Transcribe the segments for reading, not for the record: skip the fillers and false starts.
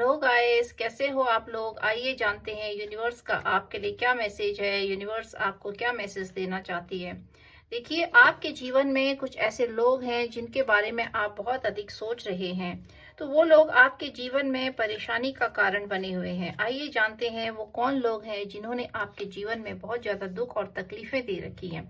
Hello guys, कैसे हो आप लोग। आइए जानते हैं यूनिवर्स का आपके लिए क्या मैसेज है। यूनिवर्स आपको क्या मैसेज देना चाहती है। देखिए, आपके जीवन में कुछ ऐसे लोग हैं जिनके बारे में आप बहुत अधिक सोच रहे हैं। तो वो लोग आपके जीवन में परेशानी का कारण बने हुए हैं। आइए जानते हैं वो कौन लोग हैं जिन्होंने आपके जीवन में बहुत ज्यादा दुख और तकलीफें दे रखी हैं।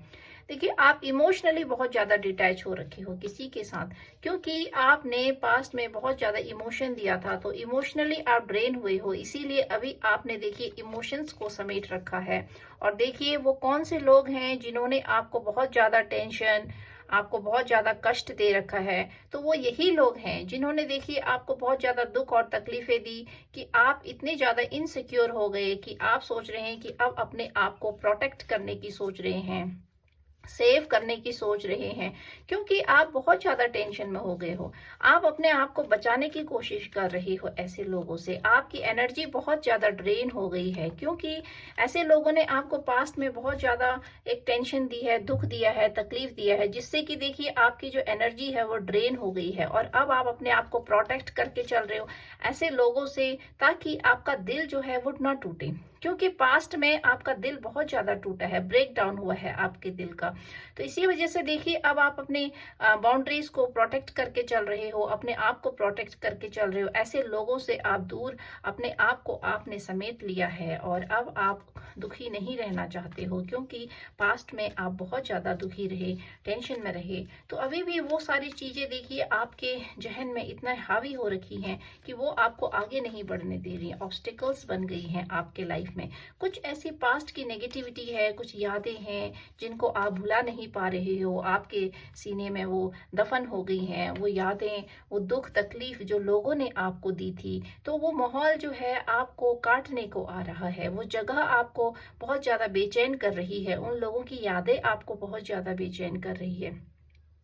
देखिए, आप इमोशनली बहुत ज्यादा डिटैच हो रखे हो किसी के साथ, क्योंकि आपने पास्ट में बहुत ज्यादा इमोशन दिया था, तो इमोशनली आप ड्रेन हुए हो। इसीलिए अभी आपने देखिए इमोशंस को समेट रखा है। और देखिए वो कौन से लोग हैं जिन्होंने आपको बहुत ज्यादा टेंशन, आपको बहुत ज्यादा कष्ट दे रखा है। तो वो यही लोग हैं जिन्होंने देखिए आपको बहुत ज्यादा दुख और तकलीफें दी कि आप इतने ज्यादा इनसिक्योर हो गए कि आप सोच रहे हैं कि अब अपने आप को प्रोटेक्ट करने की सोच रहे हैं, सेव करने की सोच रहे हैं, क्योंकि आप बहुत ज्यादा टेंशन में हो गए हो। आप अपने आप को बचाने की कोशिश कर रहे हो ऐसे लोगों से। आपकी एनर्जी बहुत ज्यादा ड्रेन हो गई है, क्योंकि ऐसे लोगों ने आपको पास्ट में बहुत ज्यादा एक टेंशन दी है, दुख दिया है, तकलीफ दिया है, जिससे कि देखिए आपकी जो एनर्जी है वो ड्रेन हो गई है। और अब आप अपने आप को प्रोटेक्ट करके चल रहे हो ऐसे लोगों से, ताकि आपका दिल जो है वो ना टूटे। क्योंकि पास्ट में आपका दिल बहुत ज्यादा टूटा है, ब्रेक डाउन हुआ है आपके दिल का। तो इसी वजह से देखिए अब आप अपने बाउंड्रीज को प्रोटेक्ट करके चल रहे हो, अपने आप को प्रोटेक्ट करके चल रहे हो। ऐसे लोगों से आप दूर अपने आप को आपने समेट लिया है, और अब आप दुखी नहीं रहना चाहते हो, क्योंकि पास्ट में आप बहुत ज्यादा दुखी रहे, टेंशन में रहे। तो अभी भी वो सारी चीजें देखिए आपके जहन में इतना हावी हो रखी हैं कि वो आपको आगे नहीं बढ़ने दे रही हैं, ऑब्स्टिकल्स बन गई हैं आपके लाइफ में। कुछ ऐसी पास्ट की नेगेटिविटी है, कुछ यादें हैं जिनको आप भुला नहीं पा रहे हो, आपके सीने में वो दफन हो गई हैं। वो यादें, वो दुख तकलीफ जो लोगों ने आपको दी थी, तो वो माहौल जो है आपको काटने को आ रहा है। वो जगह आपको बहुत ज्यादा बेचैन कर रही है, उन लोगों की यादें आपको बहुत ज्यादा बेचैन कर रही है।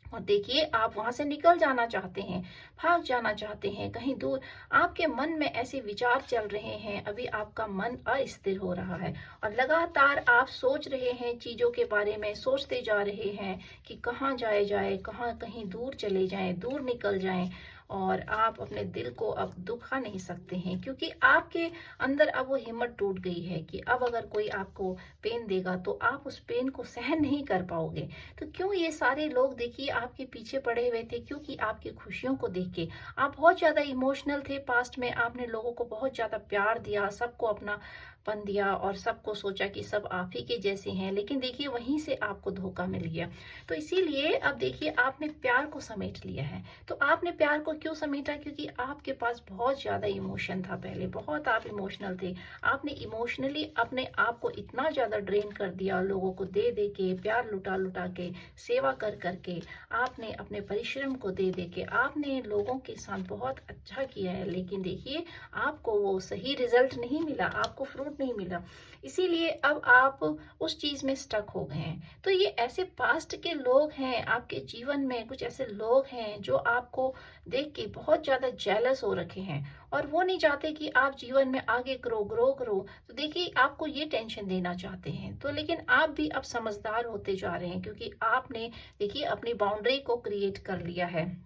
और देखिए आप वहां से निकल जाना चाहते हैं, भाग जाना चाहते हैं कहीं दूर। आपके मन में ऐसे विचार चल रहे हैं, अभी आपका मन अस्थिर हो रहा है, और लगातार आप सोच रहे हैं, चीजों के बारे में सोचते जा रहे हैं कि कहाँ जाए जाए, कहाँ कहीं दूर चले जाएं, दूर निकल जाएं। और आप अपने दिल को अब दुखा नहीं सकते हैं, क्योंकि आपके अंदर अब वो हिम्मत टूट गई है कि अब अगर कोई आपको पेन देगा तो आप उस पेन को सहन नहीं कर पाओगे। तो क्यों ये सारे लोग देखिए आपके पीछे पड़े हुए थे, क्योंकि आपकी खुशियों को देख के आप बहुत ज्यादा इमोशनल थे। पास्ट में आपने लोगों को बहुत ज्यादा प्यार दिया, सबको अपना पन दिया, और सबको सोचा कि सब आप ही के जैसे हैं। लेकिन देखिए वहीं से आपको धोखा मिल गया। तो इसीलिए अब देखिए आपने प्यार को समेट लिया है। तो आपने प्यार को क्यों समेटा? क्योंकि आपके पास बहुत ज्यादा इमोशन था, पहले बहुत आप इमोशनल थे। आपने इमोशनली अपने आप को इतना ज्यादा ड्रेन कर दिया, लोगों को दे दे के, प्यार लुटा लुटा के, सेवा कर करके, आपने अपने परिश्रम को दे दे के, आपने लोगों के साथ बहुत अच्छा किया है। लेकिन देखिए आपको वो सही रिजल्ट नहीं मिला, आपको फ्रूट नहीं मिला। इसीलिए अब आप उस चीज में स्टक हो गए हैं। तो ये ऐसे पास्ट के लोग हैं आपके जीवन में, कुछ ऐसे लोग हैं जो आपको देख के बहुत ज्यादा जेलस हो रखे हैं, और वो नहीं चाहते कि आप जीवन में आगे करो, ग्रो करो। तो देखिए आपको ये टेंशन देना चाहते हैं। तो लेकिन आप भी अब समझदार होते जा रहे हैं, क्योंकि आपने देखिए अपनी बाउंड्री को क्रिएट कर लिया है।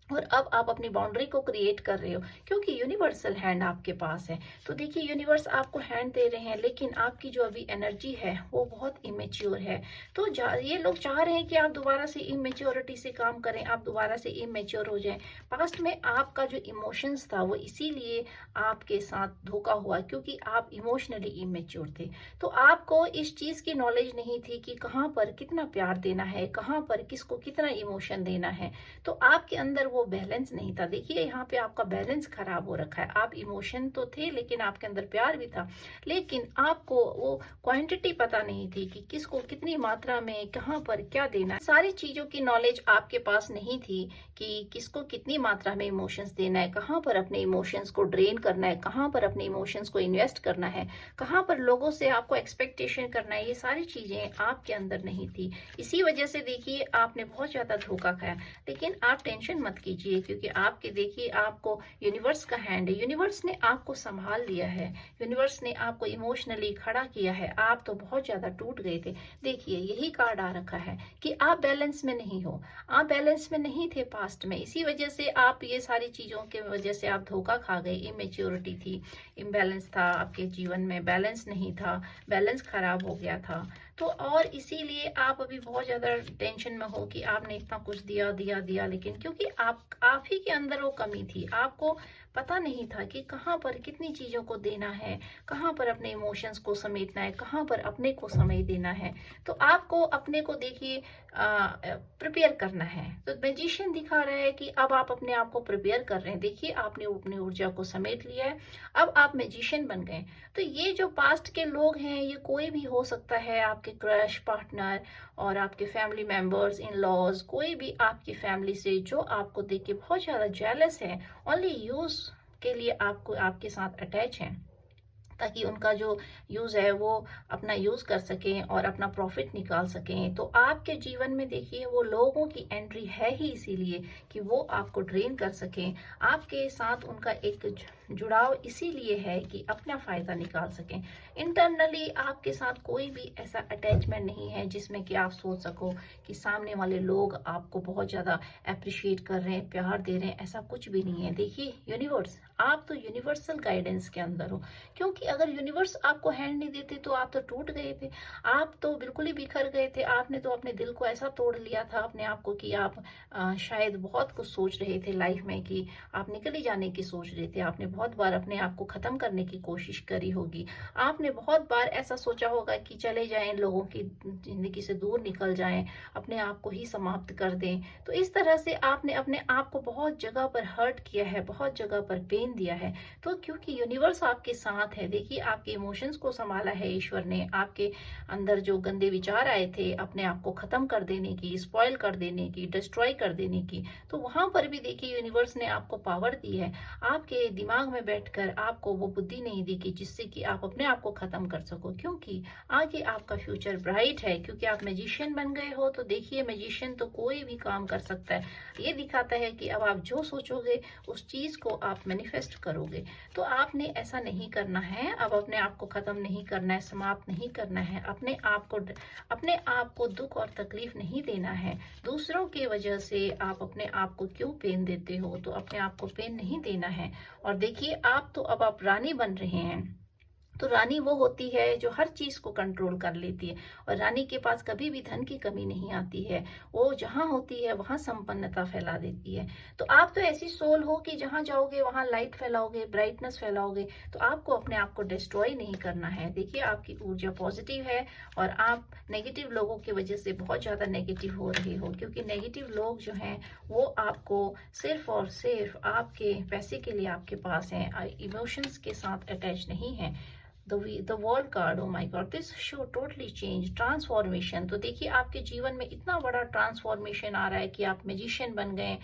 और अब आप अपनी बाउंड्री को क्रिएट कर रहे हो, क्योंकि यूनिवर्सल हैंड आपके पास है। तो देखिए यूनिवर्स आपको हैंड दे रहे हैं, लेकिन आपकी जो अभी एनर्जी है वो बहुत इमेच्योर है। तो ये लोग चाह रहे हैं कि आप दोबारा से इमेच्योरिटी से काम करें, आप दोबारा से इमेच्योर हो जाएं। पास्ट में आपका जो इमोशंस था वो इसीलिए आपके साथ धोखा हुआ, क्योंकि आप इमोशनली इमेच्योर थे। तो आपको इस चीज की नॉलेज नहीं थी कि कहाँ पर कितना प्यार देना है, कहाँ पर किसको कितना इमोशन देना है। तो आपके अंदर वो बैलेंस नहीं था। देखिए यहाँ पे आपका बैलेंस खराब हो रखा है। आप इमोशन तो थे, लेकिन आपके अंदर प्यार भी था, लेकिन आपको वो क्वांटिटी पता नहीं थी कि किसको कितनी मात्रा में कहाँ पर क्या देना है। सारी चीजों की नॉलेज आपके पास नहीं थी कि किसको कितनी मात्रा में इमोशंस देना है, कहाँ पर अपने इमोशंस को ड्रेन करना है, कहाँ पर अपने इमोशंस को इन्वेस्ट करना है, कहाँ पर लोगों से आपको एक्सपेक्टेशन करना है। ये सारी चीजें आपके अंदर नहीं थी। इसी वजह से देखिए आपने बहुत ज्यादा धोखा खाया। लेकिन आप टेंशन मत कीजिए, क्योंकि आपके देखिए आपको यूनिवर्स का हैंड है, यूनिवर्स ने आपको संभाल लिया है, यूनिवर्स ने आपको इमोशनली खड़ा किया है। आप तो बहुत ज्यादा टूट गए थे। देखिए यही कार्ड आ रखा है कि आप बैलेंस में नहीं हो, आप बैलेंस में नहीं थे पास्ट में, इसी वजह से आप ये सारी चीजों के वजह से आप धोखा खा गए। इमेच्योरिटी थी, इम्बैलेंस था आपके जीवन में, बैलेंस नहीं था, बैलेंस खराब हो गया था। तो और इसीलिए आप अभी बहुत ज्यादा टेंशन में हो कि आपने इतना कुछ दिया दिया दिया, लेकिन क्योंकि आप ही के अंदर वो कमी थी, आपको पता नहीं था कि कहाँ पर कितनी चीजों को देना है, कहाँ पर अपने इमोशंस को समेटना है, कहाँ पर अपने को समय देना है। तो आपको अपने को देखिए प्रिपेयर करना है। तो मैजिशियन दिखा रहा है कि अब आप अपने आप को प्रिपेयर कर रहे हैं। देखिए आपने अपनी ऊर्जा को समेट लिया है, अब आप मैजिशियन बन गए। तो ये जो पास्ट के लोग हैं, ये कोई भी हो सकता है, आपके क्रश, पार्टनर और आपके फैमिली मेंबर्स, इन लॉज, कोई भी आपकी फैमिली से जो आपको देख के बहुत ज्यादा जेलस है, ओनली यूज के लिए आपको आपके साथ अटैच है, ताकि उनका जो यूज है वो अपना यूज कर सकें और अपना प्रॉफिट निकाल सकें। तो आपके जीवन में देखिए वो लोगों की एंट्री है ही इसीलिए कि वो आपको ड्रेन कर सकें। आपके साथ उनका एक जुड़ाव इसीलिए है कि अपना फायदा निकाल सकें। इंटरनली आपके साथ कोई भी ऐसा अटैचमेंट नहीं है जिसमें कि आप सोच सको कि सामने वाले लोग आपको बहुत ज्यादा अप्रिशिएट कर रहे हैं, प्यार दे रहे हैं, ऐसा कुछ भी नहीं है। देखिए यूनिवर्स, आप तो यूनिवर्सल गाइडेंस के अंदर हो, क्योंकि अगर यूनिवर्स आपको हैंड नहीं देते तो आप तो टूट गए थे, आप तो बिल्कुल ही बिखर गए थे। आपने तो अपने दिल को ऐसा तोड़ लिया था अपने आप को कि आप शायद बहुत कुछ सोच रहे थे लाइफ में, कि आप निकल ही जाने की सोच रहे थे। आपने बहुत बार अपने आप को खत्म करने की कोशिश करी होगी, आपने बहुत बार ऐसा सोचा होगा कि चले जाएं, लोगों की जिंदगी से दूर निकल जाएं, अपने आप को ही समाप्त कर दें। तो इस तरह से आपने अपने आप को बहुत जगह पर हर्ट किया है, बहुत जगह पर पेन दिया है। तो क्योंकि यूनिवर्स आपके साथ है, देखिए आपके इमोशंस को संभाला है ईश्वर ने, आपके अंदर जो गंदे विचार आए थे अपने आप को खत्म कर देने की, स्पॉइल कर देने की, डिस्ट्रॉय कर देने की, तो वहां पर भी देखिए यूनिवर्स ने आपको पावर दी है। आपके दिमाग में बैठकर आपको वो बुद्धि नहीं दी कि जिससे कि आप अपने आप को खत्म कर सको, क्योंकि आगे आपका फ्यूचर ब्राइट है, क्योंकि आप मैजिशियन बन गए हो। तो देखिए मैजिशियन तो कोई भी काम कर सकता है, ये दिखाता है कि अब आप जो सोचोगे उस चीज को आप मैनिफेस्ट करोगे। तो आपने ऐसा नहीं करना है, अब अपने आप को खत्म नहीं करना है, समाप्त नहीं करना है, अपने आप को दुख और तकलीफ नहीं देना है। दूसरों की वजह से आप अपने आप को क्यों पेन देते हो, तो अपने आप को पेन नहीं देना है। और देखिए आप तो अब आप रानी बन रहे हैं। तो रानी वो होती है जो हर चीज को कंट्रोल कर लेती है, और रानी के पास कभी भी धन की कमी नहीं आती है, वो जहां होती है वहां संपन्नता फैला देती है। तो आप तो ऐसी सोल हो कि जहां जाओगे वहां लाइट फैलाओगे, ब्राइटनेस फैलाओगे। तो आपको अपने आप को डिस्ट्रॉय नहीं करना है। देखिए आपकी ऊर्जा पॉजिटिव है, और आप नेगेटिव लोगों की वजह से बहुत ज्यादा नेगेटिव हो रहे हो, क्योंकि नेगेटिव लोग जो हैं वो आपको सिर्फ और सिर्फ आपके पैसे के लिए आपके पास हैं, इमोशंस के साथ अटैच नहीं है। The world card, oh my god, this show totally change, transformation. तो देखिए आपके जीवन में इतना बड़ा ट्रांसफॉर्मेशन आ रहा है कि आप मैजिशियन बन गए।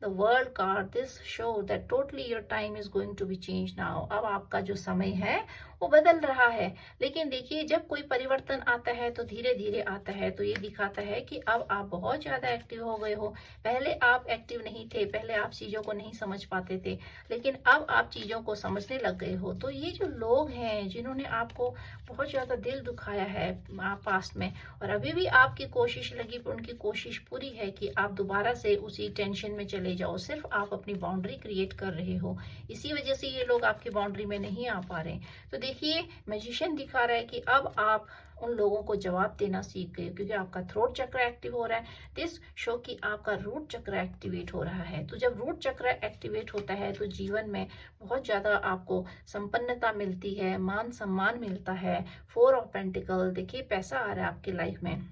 The world card, this show that totally your time is going to be change now. अब आपका जो समय है वो बदल रहा है। लेकिन देखिए जब कोई परिवर्तन आता है तो धीरे धीरे आता है, तो ये दिखाता है कि अब आप बहुत ज्यादा एक्टिव हो गए हो। पहले आप एक्टिव नहीं थे, पहले आप चीजों को नहीं समझ पाते थे, लेकिन अब आप चीजों को समझने लग गए हो। तो ये जो लोग हैं जिन्होंने आपको बहुत ज्यादा दिल दुखाया है पास्ट में, और अभी भी आपकी कोशिश लगी, उनकी कोशिश पूरी है कि आप दोबारा से उसी टेंशन में चले जाओ। सिर्फ आप अपनी बाउंड्री क्रिएट कर रहे हो, इसी वजह से ये लोग आपकी बाउंड्री में नहीं आ पा रहे। तो देखिए मैजिशियन दिखा रहा है कि अब आप उन लोगों को जवाब देना सीख गए, क्योंकि आपका थ्रोट चक्र एक्टिव हो रहा है। दिस शो कि आपका रूट चक्र एक्टिवेट हो रहा है। तो जब रूट चक्र एक्टिवेट होता है तो जीवन में बहुत ज्यादा आपको संपन्नता मिलती है, मान सम्मान मिलता है। 4 ऑफ पेंटिकल, देखिए पैसा आ रहा है आपकी लाइफ में,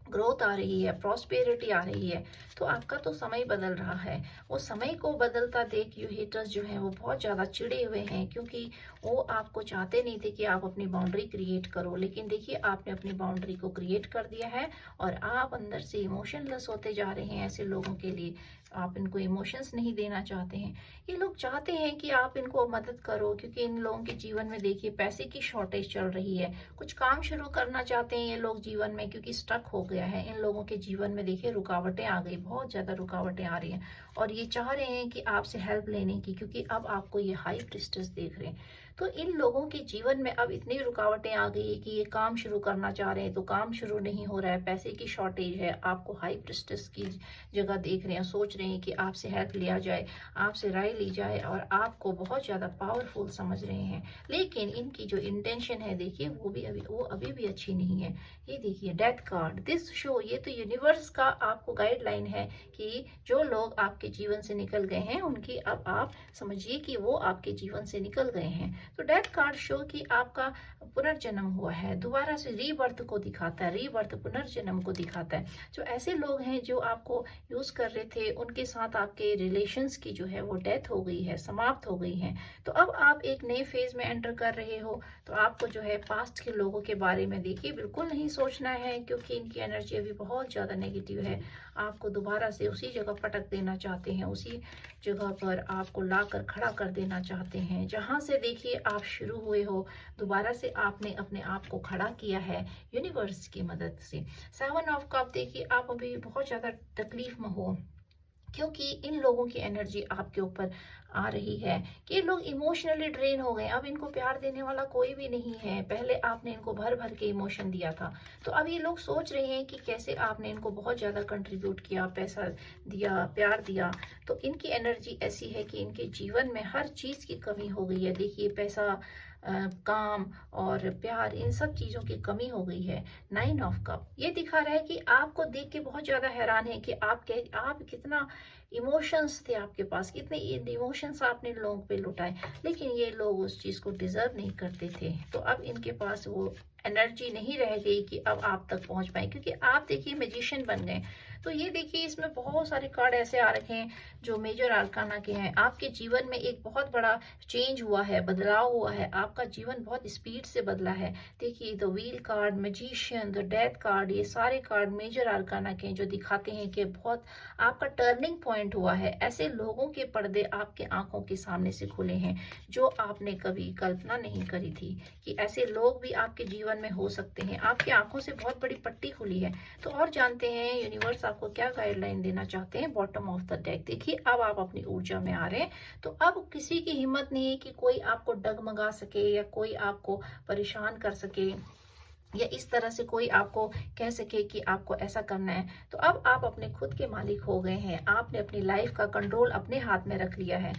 ग्रोथ आ रही है, प्रॉस्पेरिटी आ रही है। तो आपका तो समय बदल रहा है। वो समय को बदलता देख यू हेटर्स जो हैं वो बहुत ज्यादा चिड़े हुए हैं, क्योंकि वो आपको चाहते नहीं थे कि आप अपनी बाउंड्री क्रिएट करो। लेकिन देखिए आपने अपनी बाउंड्री को क्रिएट कर दिया है, और आप अंदर से इमोशनलेस होते जा रहे हैं। ऐसे लोगों के लिए आप इनको इमोशंस नहीं देना चाहते हैं। ये लोग चाहते हैं कि आप इनको मदद करो, क्योंकि इन लोगों के जीवन में देखिए पैसे की शॉर्टेज चल रही है। कुछ काम शुरू करना चाहते हैं ये लोग जीवन में, क्योंकि स्टक हो गया है इन लोगों के जीवन में। देखिए रुकावटें आ गई, बहुत ज्यादा रुकावटें आ रही हैं, और ये चाह रहे हैं कि आपसे हेल्प लेने की, क्योंकि अब आपको ये हाई प्रिस्टेस देख रहे हैं। तो इन लोगों के जीवन में अब इतनी रुकावटें आ गई है कि ये काम शुरू करना चाह रहे हैं तो काम शुरू नहीं हो रहा है, पैसे की शॉर्टेज है, आपको हाई प्रिस्टेस की जगह देख रहे हैं, सोच रहे हैं कि आपसे हेल्प लिया जाए, आपसे राय ली जाए, और आपको बहुत ज़्यादा पावरफुल समझ रहे हैं। लेकिन इनकी जो इंटेंशन है देखिए वो अभी भी अच्छी नहीं है। ये देखिए डेथ कार्ड, दिस शो, ये तो यूनिवर्स का आपको गाइडलाइन है कि जो लोग आपके जीवन से निकल गए हैं उनकी अब आप समझिए कि वो आपके जीवन से निकल गए हैं। तो डेथ कार्ड शो कि आपका पुनर्जन्म हुआ है, दोबारा से रीबर्थ को दिखाता है, रीबर्थ पुनर्जन्म को दिखाता है। जो ऐसे लोग हैं जो आपको यूज कर रहे थे उनके साथ आपके रिलेशंस की जो है वो डेथ हो गई है, समाप्त हो गई है। तो अब आप एक नए फेज में एंटर कर रहे हो। तो आपको जो है पास्ट के लोगों के बारे में देखिए बिल्कुल नहीं सोचना है, क्योंकि इनकी एनर्जी अभी बहुत ज्यादा नेगेटिव है। आपको दोबारा से उसी जगह पटक देना चाहते हैं, उसी जगह पर आपको लाकर खड़ा कर देना चाहते हैं जहां से देखिए आप शुरू हुए हो। दोबारा से आपने अपने आप को खड़ा किया है यूनिवर्स की मदद से। 7 ऑफ कप देखिए आप अभी बहुत ज्यादा तकलीफ में हो, क्योंकि इन लोगों की एनर्जी आपके ऊपर आ रही है कि ये लोग इमोशनली ड्रेन हो गए। अब इनको प्यार देने वाला कोई भी नहीं है। पहले आपने इनको भर भर के इमोशन दिया था, तो अब ये लोग सोच रहे हैं कि कैसे आपने इनको बहुत ज़्यादा कंट्रीब्यूट किया, पैसा दिया, प्यार दिया। तो इनकी एनर्जी ऐसी है कि इनके जीवन में हर चीज़ की कमी हो गई है। देखिए पैसा, काम और प्यार, इन सब चीज़ों की कमी हो गई है। 9 ऑफ कप ये दिखा रहा है कि आपको देख के बहुत ज़्यादा हैरान है कि आप कितना इमोशंस थे आपके पास, कितने इमोशंस आपने लोगों पे लुटाए, लेकिन ये लोग उस चीज़ को डिजर्व नहीं करते थे। तो अब इनके पास वो एनर्जी नहीं रह गई कि अब आप तक पहुंच पाए, क्योंकि आप देखिए मैजिशियन बन गए। तो ये देखिए इसमें बहुत सारे कार्ड ऐसे आ रखे हैं जो मेजर आर्काना के हैं। आपके जीवन में एक बहुत बड़ा चेंज हुआ है, बदलाव हुआ है, आपका जीवन बहुत स्पीड से बदला है। देखिए the wheel card, magician, the death card, ये सारे कार्ड मेजर आर्काना के हैं जो दिखाते हैं कि बहुत आपका टर्निंग पॉइंट हुआ है। ऐसे लोगों के पर्दे आपके आंखों के सामने से खुले हैं जो आपने कभी कल्पना नहीं करी थी कि ऐसे लोग भी आपके जीवन में हो सकते हैं। आपकी आंखों से बहुत बड़ी पट्टी खुली है। तो और जानते हैं यूनिवर्स आपको क्या गाइडलाइन देना चाहते हैं। बॉटम ऑफ द डेक देखिए अब आप अपनी ऊर्जा में आ रहे हैं। तो अब किसी की हिम्मत नहीं है कि कोई आपको डगमगा सके या कोई आपको परेशान कर सके या इस तरह से कोई आपको कह सके कि आपको ऐसा करना है। तो अब आप अपने खुद के मालिक हो गए हैं। आपने अपनी लाइफ का कंट्रोल अपने हाथ में रख लिया है।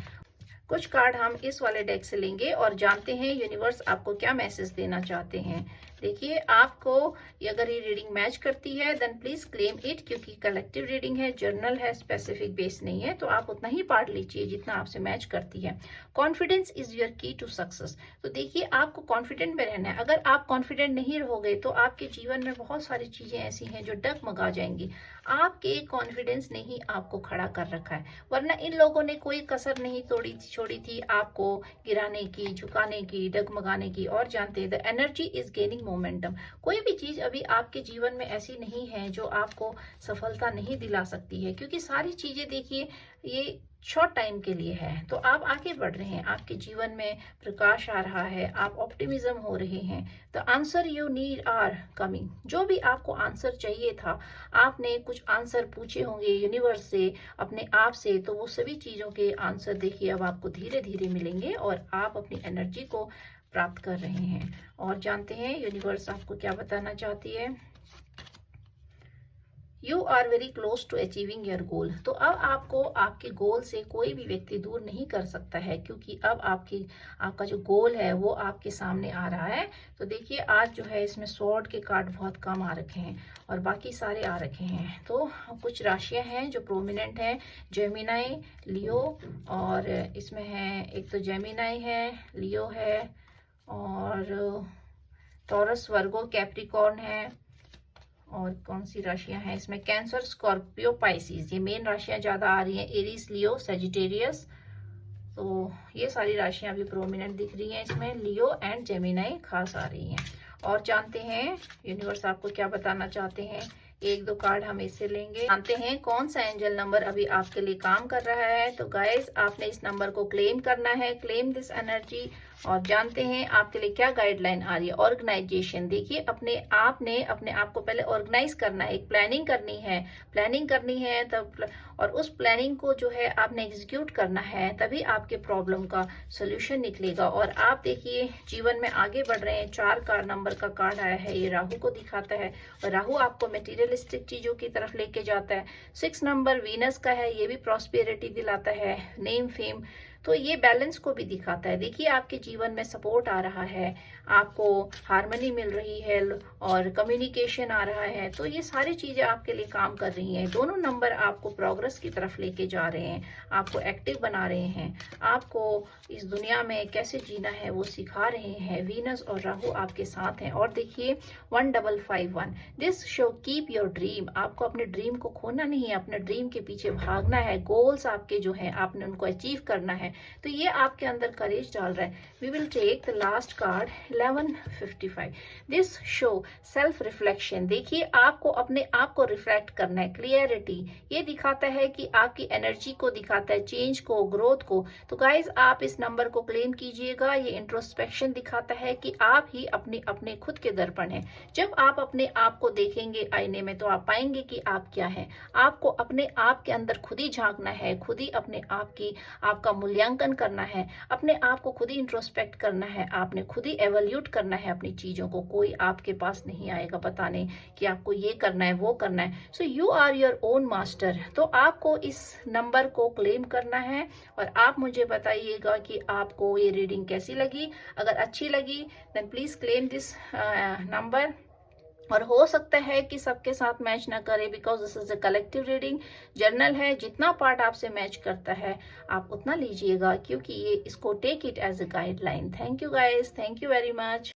कुछ कार्ड हम इस वाले डेक से लेंगे और जानते हैं यूनिवर्स आपको क्या मैसेज देना चाहते हैं। देखिए आपको अगर ये रीडिंग मैच करती है देन प्लीज क्लेम इट, क्योंकि कलेक्टिव रीडिंग है, जर्नल है, स्पेसिफिक बेस नहीं है। तो आप उतना ही पार्ट लीजिए जितना आपसे मैच करती है। कॉन्फिडेंस इज योर की टू सक्सेस। तो देखिए आपको कॉन्फिडेंट में रहना है। अगर आप कॉन्फिडेंट नहीं रहोगे तो आपके जीवन में बहुत सारी चीजें ऐसी हैं जो डगमगा जाएंगी। आपके कॉन्फिडेंस ने ही आपको खड़ा कर रखा है, वरना इन लोगों ने कोई कसर नहीं छोड़ी थी आपको गिराने की, झुकाने की, डगमगाने की। और जानते हैं the energy is gaining momentum. कोई भी चीज अभी आपके जीवन में ऐसी नहीं है जो आपको सफलता नहीं दिला सकती है, क्योंकि सारी चीजें देखिए ये शॉर्ट टाइम के लिए है। तो आप आगे बढ़ रहे हैं, आपके जीवन में प्रकाश आ रहा है, आप ऑप्टिमिज्म हो रहे हैं। The answer you need are coming. जो भी आपको आंसर चाहिए था, आपने कुछ आंसर पूछे होंगे यूनिवर्स से, अपने आप से, तो वो सभी चीजों के आंसर देखिए अब आपको धीरे धीरे मिलेंगे और आप अपनी एनर्जी को प्राप्त कर रहे हैं। और जानते हैं यूनिवर्स आपको क्या बताना चाहती है। You are very close to achieving your goal. तो अब आपको आपके गोल से कोई भी व्यक्ति दूर नहीं कर सकता है, क्योंकि अब आपका जो गोल है वो आपके सामने आ रहा है। तो देखिए आज जो है इसमें स्वॉर्ड के कार्ड बहुत कम आ रखे हैं और बाकी सारे आ रखे हैं। तो कुछ राशियां हैं जो प्रोमिनेंट हैं, जेमिनाई, लियो, और इसमें है एक तो जेमिनाई है, लियो है, और टॉरस, वर्गो, कैप्रिकॉर्न है। और कौन सी राशियां हैं इसमें, कैंसर, स्कॉर्पियो, पाइसिस, ये मेन राशियां ज्यादा आ रही हैं। एरीज, लियो, सेजिटेरियस। तो ये सारी राशियां अभी प्रोमिनेंट दिख रही हैं इसमें। लियो एंड जेमिनाई खास आ रही हैं। और जानते हैं यूनिवर्स आपको क्या बताना चाहते हैं एक दो कार्ड हम इससे लेंगे, जानते हैं कौन सा एंजल नंबर अभी आपके लिए काम कर रहा है। तो गाइस आपने इस नंबर को क्लेम करना है, क्लेम दिस एनर्जी, और जानते हैं आपके लिए क्या गाइडलाइन आ रही है। ऑर्गेनाइजेशन, देखिए अपने आप को पहले ऑर्गेनाइज करना है, एक प्लानिंग करनी है तब, और उस प्लानिंग को जो है आपने एग्जीक्यूट करना है, तभी आपके प्रॉब्लम का सोल्यूशन निकलेगा और आप देखिए जीवन में आगे बढ़ रहे हैं। 4 नंबर का कार्ड आया है, ये राहु को दिखाता है और राहु आपको मटेरियलिस्टिक चीजों की तरफ लेके जाता है। 6 नंबर वीनस का है, ये भी प्रॉस्पेरिटी दिलाता है, नेम फेम, तो ये बैलेंस को भी दिखाता है। देखिए आपके जीवन में सपोर्ट आ रहा है, आपको हार्मनी मिल रही है और कम्युनिकेशन आ रहा है, तो ये सारी चीजें आपके लिए काम कर रही हैं। दोनों नंबर आपको प्रोग्रेस की तरफ लेके जा रहे हैं, आपको एक्टिव बना रहे हैं, आपको इस दुनिया में कैसे जीना है वो सिखा रहे हैं। वीनस और राहु आपके साथ हैं। और देखिए 1551, this show keep your dream, आपको अपने ड्रीम को खोना नहीं है, अपने ड्रीम के पीछे भागना है। गोल्स आपके जो हैं आपने उनको अचीव करना है, तो ये आपके अंदर करेज डाल रहा है। We will take the last card 1155, this show self reflection, देखिए आपको अपने आप को रिफ्लेक्ट करना है, क्लियरिटी, ये दिखाता है कि आपकी एनर्जी को दिखाता है, चेंज को, ग्रोथ को। तो गाइज आप इस नंबर को क्लेम कीजिएगा, ये इंट्रोस्पेक्शन दिखाता है कि आप ही अपने खुद के दर्पण हैं। जब आप अपने आप को देखेंगे आईने में तो आप पाएंगे कि आप क्या हैं। आपको अपने आप के अंदर खुद ही झांकना है, खुद ही अपने आप की आपका मूल्यांकन करना है, अपने आप को खुद ही इंट्रोस्पेक्ट करना है, आपने खुद ही एवल्यूट करना है अपनी चीजों को। कोई आपके पास नहीं आएगा बताने कि आपको ये करना है वो करना है। So you are your own master. तो आपको इस नंबर को क्लेम करना है और आप मुझे बताइएगा कि आपको ये रीडिंग कैसी लगी। अगर अच्छी लगी then please claim this number. और हो सकता है कि सबके साथ मैच ना करे, because this is a collective reading, journal है, जितना पार्ट आपसे मैच करता है आप उतना लीजिएगा, क्योंकि ये इसको take it as a guideline. Thank you guys, thank you very much.